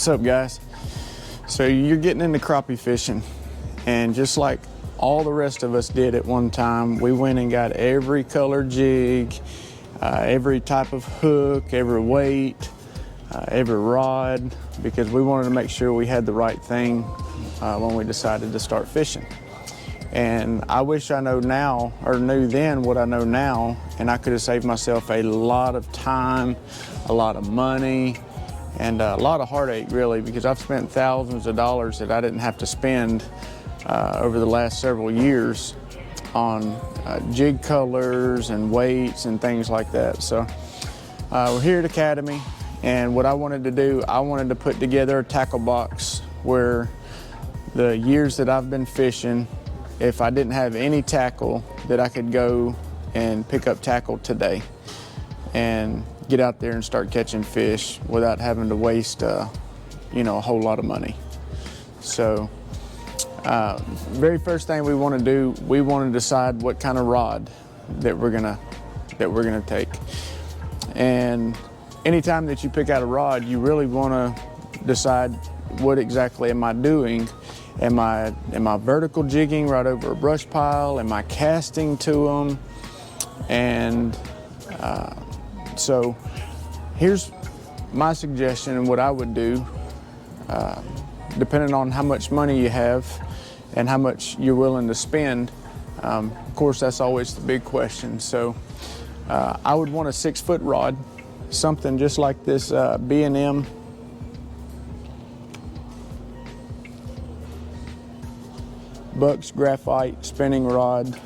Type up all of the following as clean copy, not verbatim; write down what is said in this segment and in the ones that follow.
What's up, guys? So you're getting into crappie fishing, and just like all the rest of us did at one time, we went and got every color jig, every type of hook, every weight, every rod, because we wanted to make sure we had the right thing when we decided to start fishing. And I wish I know now, or knew then what I know now, and I could have saved myself a lot of time, a lot of money, and a lot of heartache, really, because I've spent thousands of dollars that I didn't have to spend over the last several years on jig colors and weights and things like that. So we're here at Academy, and what I wanted to do, I wanted to put together a tackle box where the years that I've been fishing, if I didn't have any tackle, that I could go and pick up tackle today and get out there and start catching fish without having to waste a whole lot of money. So very first thing we want to do, we want to decide what kind of rod that we're gonna take. And anytime that you pick out a rod, you really want to decide what exactly am I doing. Am I vertical jigging right over a brush pile? Am I casting to them? And so here's my suggestion and what I would do, depending on how much money you have and how much you're willing to spend. Of course, that's always the big question. So I would want a 6-foot rod, something just like this B&M Bucks graphite spinning rod.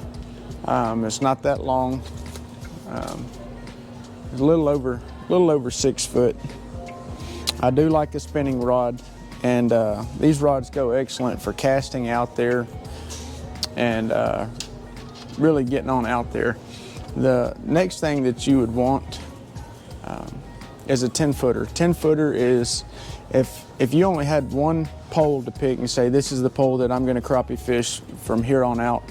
It's not that long. It's a little over 6 foot. I do like a spinning rod, and these rods go excellent for casting out there and really getting on out there. The next thing that you would want is a 10-footer. 10-footer is if you only had one pole to pick and say, this is the pole that I'm going to crappie fish from here on out,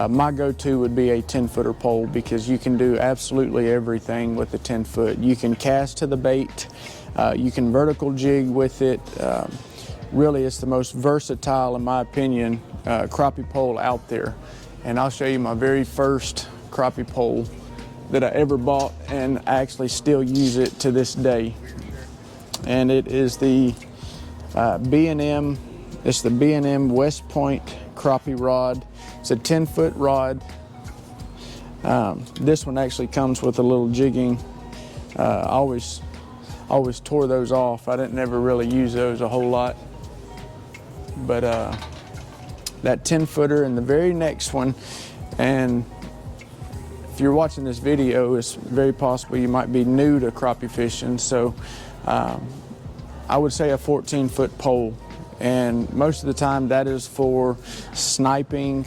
my go-to would be a 10-footer pole, because you can do absolutely everything with a 10-foot. You can cast to the bait, you can vertical jig with it. Really, it's the most versatile, in my opinion, crappie pole out there. And I'll show you my very first crappie pole that I ever bought, and I actually still use it to this day. And it is the B&M, it's the B&M West Point crappie rod. It's a 10-foot rod. This one actually comes with a little jigging. I always tore those off. I didn't ever really use those a whole lot. But that 10-footer and the very next one, and if you're watching this video, it's very possible you might be new to crappie fishing. So I would say a 14-foot pole, and most of the time that is for sniping.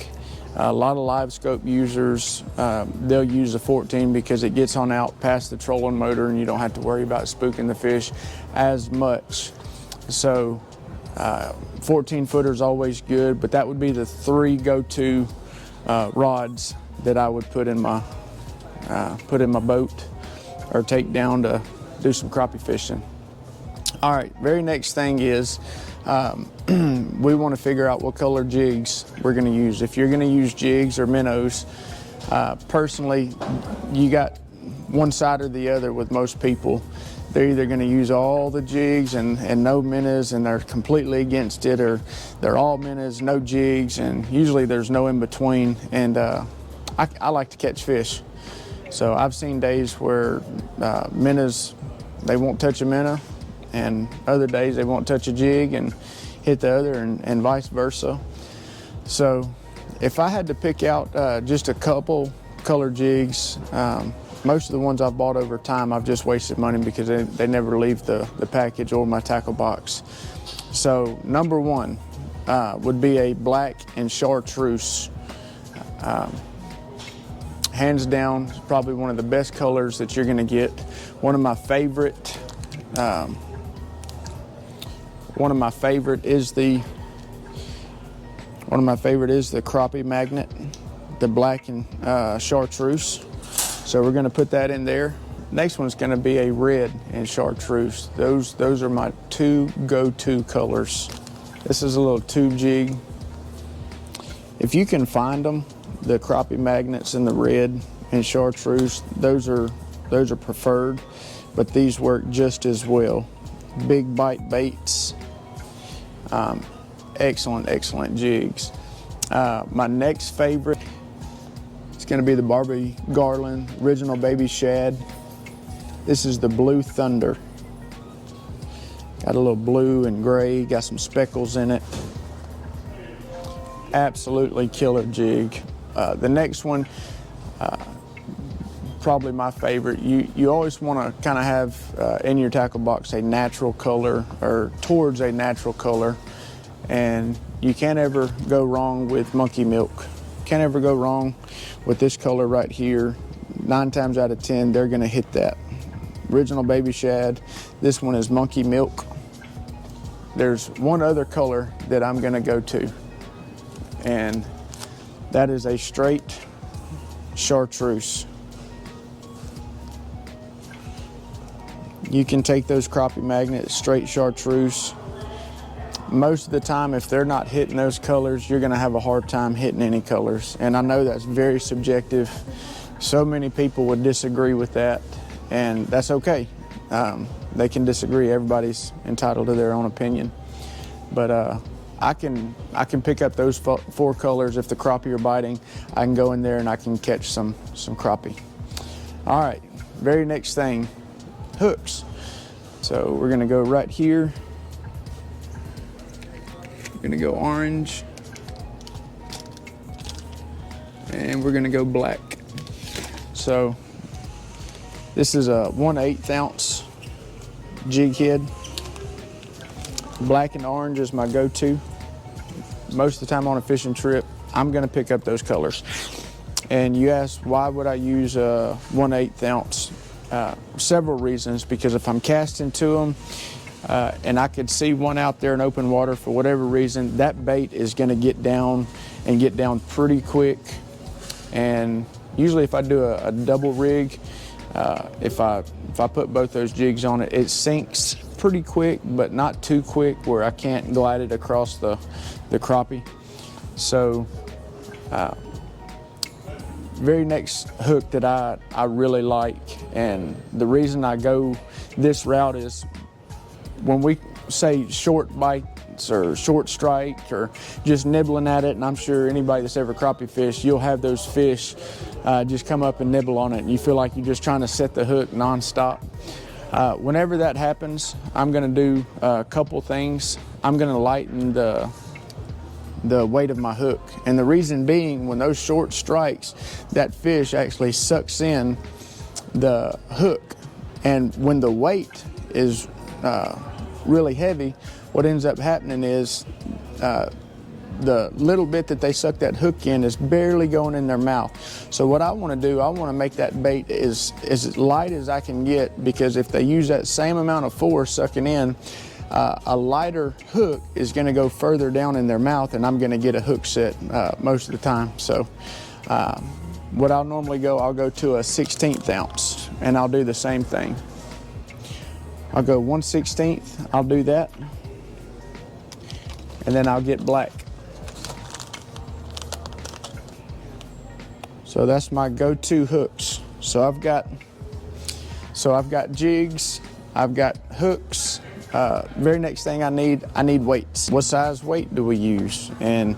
A lot of Livescope users, they'll use a 14 because it gets on out past the trolling motor and you don't have to worry about spooking the fish as much. So 14-footer is always good, but that would be the 3 go-to rods that I would put in my boat or take down to do some crappie fishing. All right, very next thing is we want to figure out what color jigs we're going to use. If you're going to use jigs or minnows, personally, you got one side or the other with most people. They're either going to use all the jigs and no minnows, and they're completely against it, or they're all minnows, no jigs, and usually there's no in between. And I like to catch fish. So I've seen days where minnows, they won't touch a minnow, and other days they won't touch a jig and hit the other, and vice versa. So if I had to pick out just a couple color jigs, most of the ones I've bought over time, I've just wasted money because they never leave the package or my tackle box. So number one would be a black and chartreuse. Hands down, probably one of the best colors that you're gonna get. One of my favorite is the crappie magnet, the black and chartreuse. So we're gonna put that in there. Next one's gonna be a red and chartreuse. Those are my two go-to colors. This is a little tube jig. If you can find them, the crappie magnets in the red and chartreuse, those are preferred, but these work just as well. Big bite baits, excellent jigs. My next favorite is going to be the Barbie Garland original baby shad. This is the Blue Thunder. Got a little blue and gray, got some speckles in it. Absolutely killer jig. The next one, probably my favorite. You always want to kind of have in your tackle box a natural color, or towards a natural color, and you can't ever go wrong with monkey milk. Can't ever go wrong with this color right here. 9 times out of 10, they're gonna hit that. Original baby shad. This one is monkey milk. There's one other color that I'm gonna go to, and that is a straight chartreuse. You can take those crappie magnets, straight chartreuse. Most of the time, if they're not hitting those colors, you're gonna have a hard time hitting any colors. And I know that's very subjective. So many people would disagree with that, and that's okay. They can disagree. Everybody's entitled to their own opinion. But I can pick up those 4 colors. If the crappie are biting, I can go in there and I can catch some crappie. All right, very next thing, hooks. So we're gonna go right here. We're gonna go orange, and we're gonna go black. So this is a 1/8 ounce jig head. Black and orange is my go-to. Most of the time on a fishing trip, I'm gonna pick up those colors. And you ask, why would I use a 1/8 ounce? Several reasons, because if I'm casting to them and I could see one out there in open water for whatever reason, that bait is gonna get down pretty quick. And usually if I do a double rig, if I put both those jigs on it, it sinks pretty quick, but not too quick where I can't glide it across the crappie. So very next hook that I really like, and the reason I go this route is when we say short bites or short strike or just nibbling at it, and I'm sure anybody that's ever crappie fished, you'll have those fish just come up and nibble on it, and you feel like you're just trying to set the hook nonstop. Whenever that happens, I'm gonna do a couple things. I'm gonna lighten the weight of my hook. And the reason being, when those short strikes, that fish actually sucks in the hook. And when the weight is really heavy, what ends up happening is the little bit that they suck that hook in is barely going in their mouth. So what I want to do, I want to make that bait as light as I can get, because if they use that same amount of force sucking in, a lighter hook is going to go further down in their mouth, and I'm going to get a hook set most of the time. So what I'll normally go, I'll go to a 1/16 ounce, and I'll do the same thing. I'll go 1/16, I'll do that, and then I'll get black. So that's my go-to hooks. So I've got jigs, I've got hooks. Very next thing I need weights. What size weight do we use? And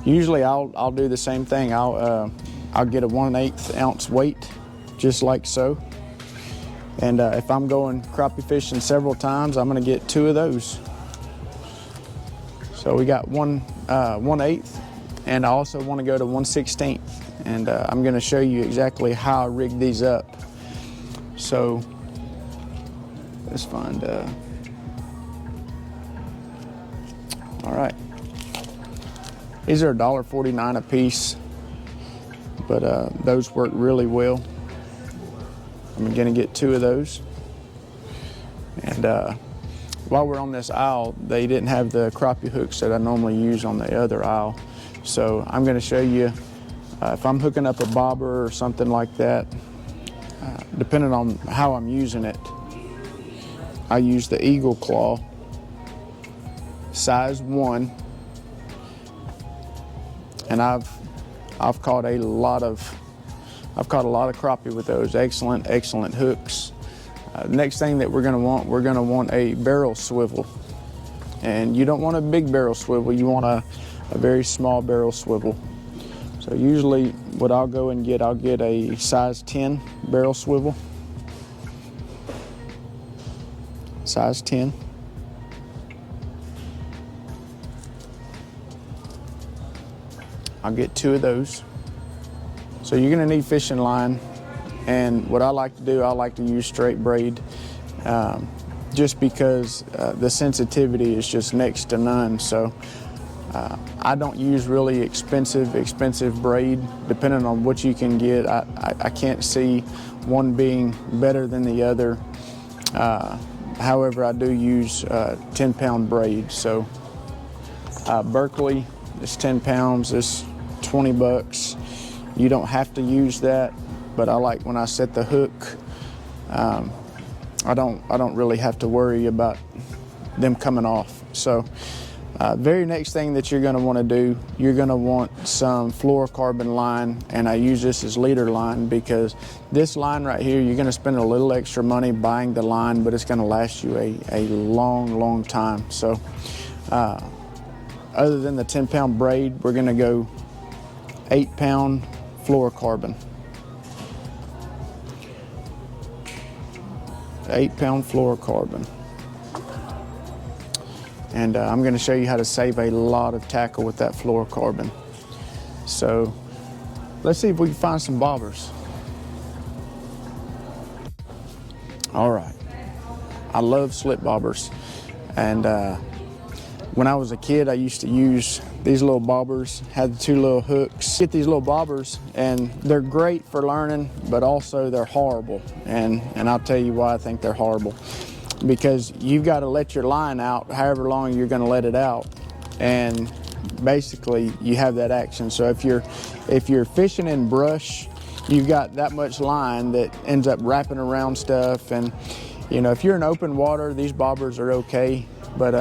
usually I'll do the same thing. I'll get a 1/8 ounce weight, just like so. And if I'm going crappie fishing several times, I'm gonna get 2 of those. So we got 1/8, and I also want to go to 1/16. And I'm gonna show you exactly how I rig these up. So let's find, all right. These are $1.49 a piece, but those work really well. I'm gonna get 2 of those. And while we're on this aisle, they didn't have the crappie hooks that I normally use on the other aisle. So I'm gonna show you, if I'm hooking up a bobber or something like that, depending on how I'm using it. I use the Eagle Claw, size 1, and I've caught a lot of crappie with those. Excellent hooks. Next thing that we're gonna want a barrel swivel, and you don't want a big barrel swivel. You want a very small barrel swivel. So usually, what I'll go and get, I'll get a size 10 barrel swivel. Size 10. I'll get 2 of those. So you're gonna need fishing line, and what I like to do, I like to use straight braid, just because the sensitivity is just next to none. So I don't use really expensive braid. Depending on what you can get, I can't see one being better than the other. However, I do use 10-pound braid. So Berkeley is 10 pounds, it's 20 bucks. You don't have to use that, but I like when I set the hook, I don't really have to worry about them coming off. So very next thing that you're gonna wanna do, you're gonna want some fluorocarbon line, and I use this as leader line because this line right here, you're gonna spend a little extra money buying the line, but it's gonna last you a long time. So other than the 10-pound braid, we're gonna go 8-pound fluorocarbon. 8-pound fluorocarbon. And I'm going to show you how to save a lot of tackle with that fluorocarbon. So let's see if we can find some bobbers. All right. I love slip bobbers. And when I was a kid, I used to use these little bobbers, had the 2 little hooks. Get these little bobbers, and they're great for learning, but also they're horrible. And I'll tell you why I think they're horrible. Because you've got to let your line out however long you're going to let it out, and basically you have that action. So if you're fishing in brush, you've got that much line that ends up wrapping around stuff. And you know, if you're in open water, these bobbers are okay. But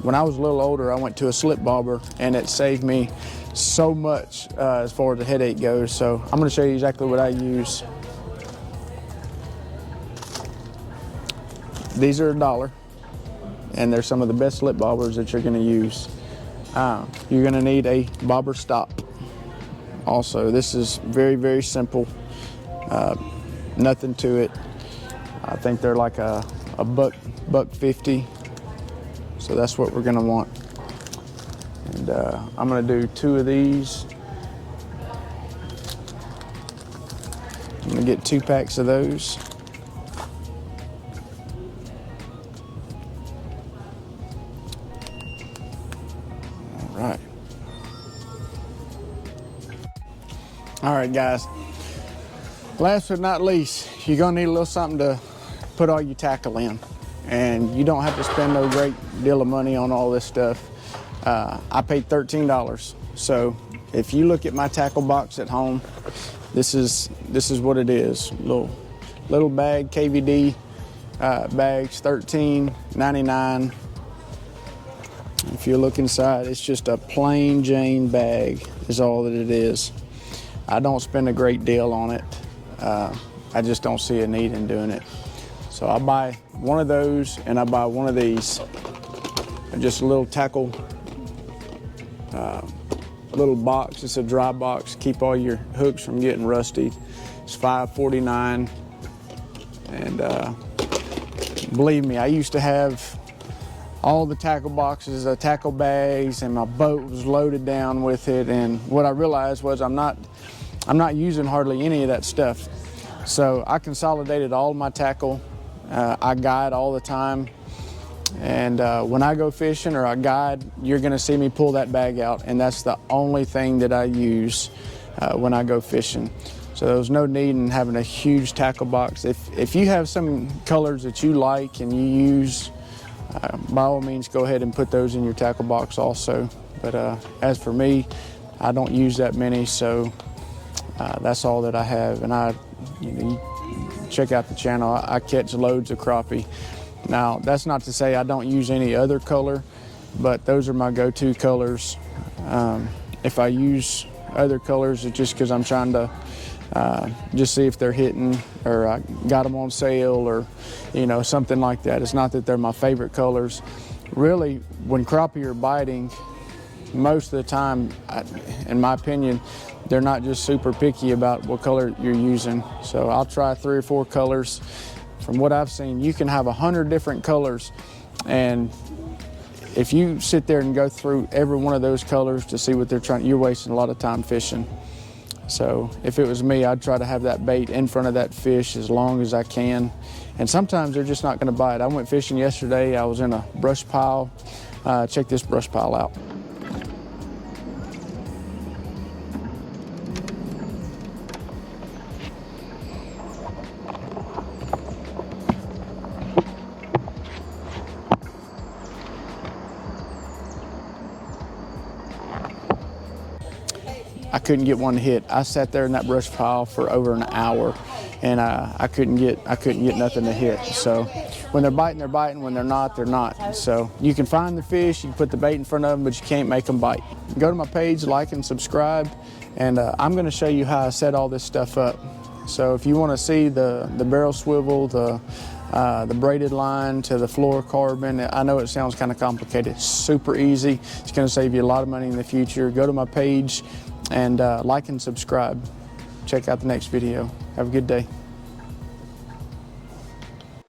when I was a little older, I went to a slip bobber, and it saved me so much as far as the headache goes. So I'm going to show you exactly what I use. These are $1, and they're some of the best slip bobbers that you're going to use. You're going to need a bobber stop. Also, this is very simple. Nothing to it. I think they're like a buck 50. So that's what we're going to want. And I'm going to do 2 of these. I'm going to get 2 packs of those. All right, guys, last but not least, you're gonna need a little something to put all your tackle in, and you don't have to spend no great deal of money on all this stuff. I paid $13, so if you look at my tackle box at home, this is what it is. Little bag, KVD bags, $13.99. If you look inside, it's just a plain Jane bag is all that it is. I don't spend a great deal on it. I just don't see a need in doing it. So I buy one of those, and I buy one of these. Just a little tackle, little box. It's a dry box. Keep all your hooks from getting rusty. It's $5.49. And believe me, I used to have all the tackle boxes, tackle bags, and my boat was loaded down with it. And what I realized was I'm not using hardly any of that stuff. So I consolidated all of my tackle. I guide all the time. And when I go fishing or I guide, you're gonna see me pull that bag out, and that's the only thing that I use when I go fishing. So there's no need in having a huge tackle box. If you have some colors that you like and you use, by all means, go ahead and put those in your tackle box also. But as for me, I don't use that many, so that's all that I have. And check out the channel. I catch loads of crappie. Now, that's not to say I don't use any other color, but those are my go-to colors. If I use other colors, it's just because I'm trying to just see if they're hitting, or I got them on sale, or something like that. It's not that they're my favorite colors. Really, when crappie are biting, most of the time, in my opinion, they're not just super picky about what color you're using. So I'll try 3 or 4 colors. From what I've seen, you can have 100 different colors, and if you sit there and go through every one of those colors to see what they're trying, you're wasting a lot of time fishing. So if it was me, I'd try to have that bait in front of that fish as long as I can. And sometimes they're just not going to bite. I went fishing yesterday. I was in a brush pile. Check this brush pile out. I couldn't get one to hit. I sat there in that brush pile for over an hour, and I couldn't get nothing to hit. So when they're biting, they're biting. When they're not, they're not. So you can find the fish, you can put the bait in front of them, but you can't make them bite. Go to my page, like and subscribe, and I'm going to show you how I set all this stuff up. So if you want to see the barrel swivel, the braided line to the fluorocarbon, I know it sounds kind of complicated. It's super easy. It's going to save you a lot of money in the future. Go to my page and like and subscribe. Check out the next video. Have a good day.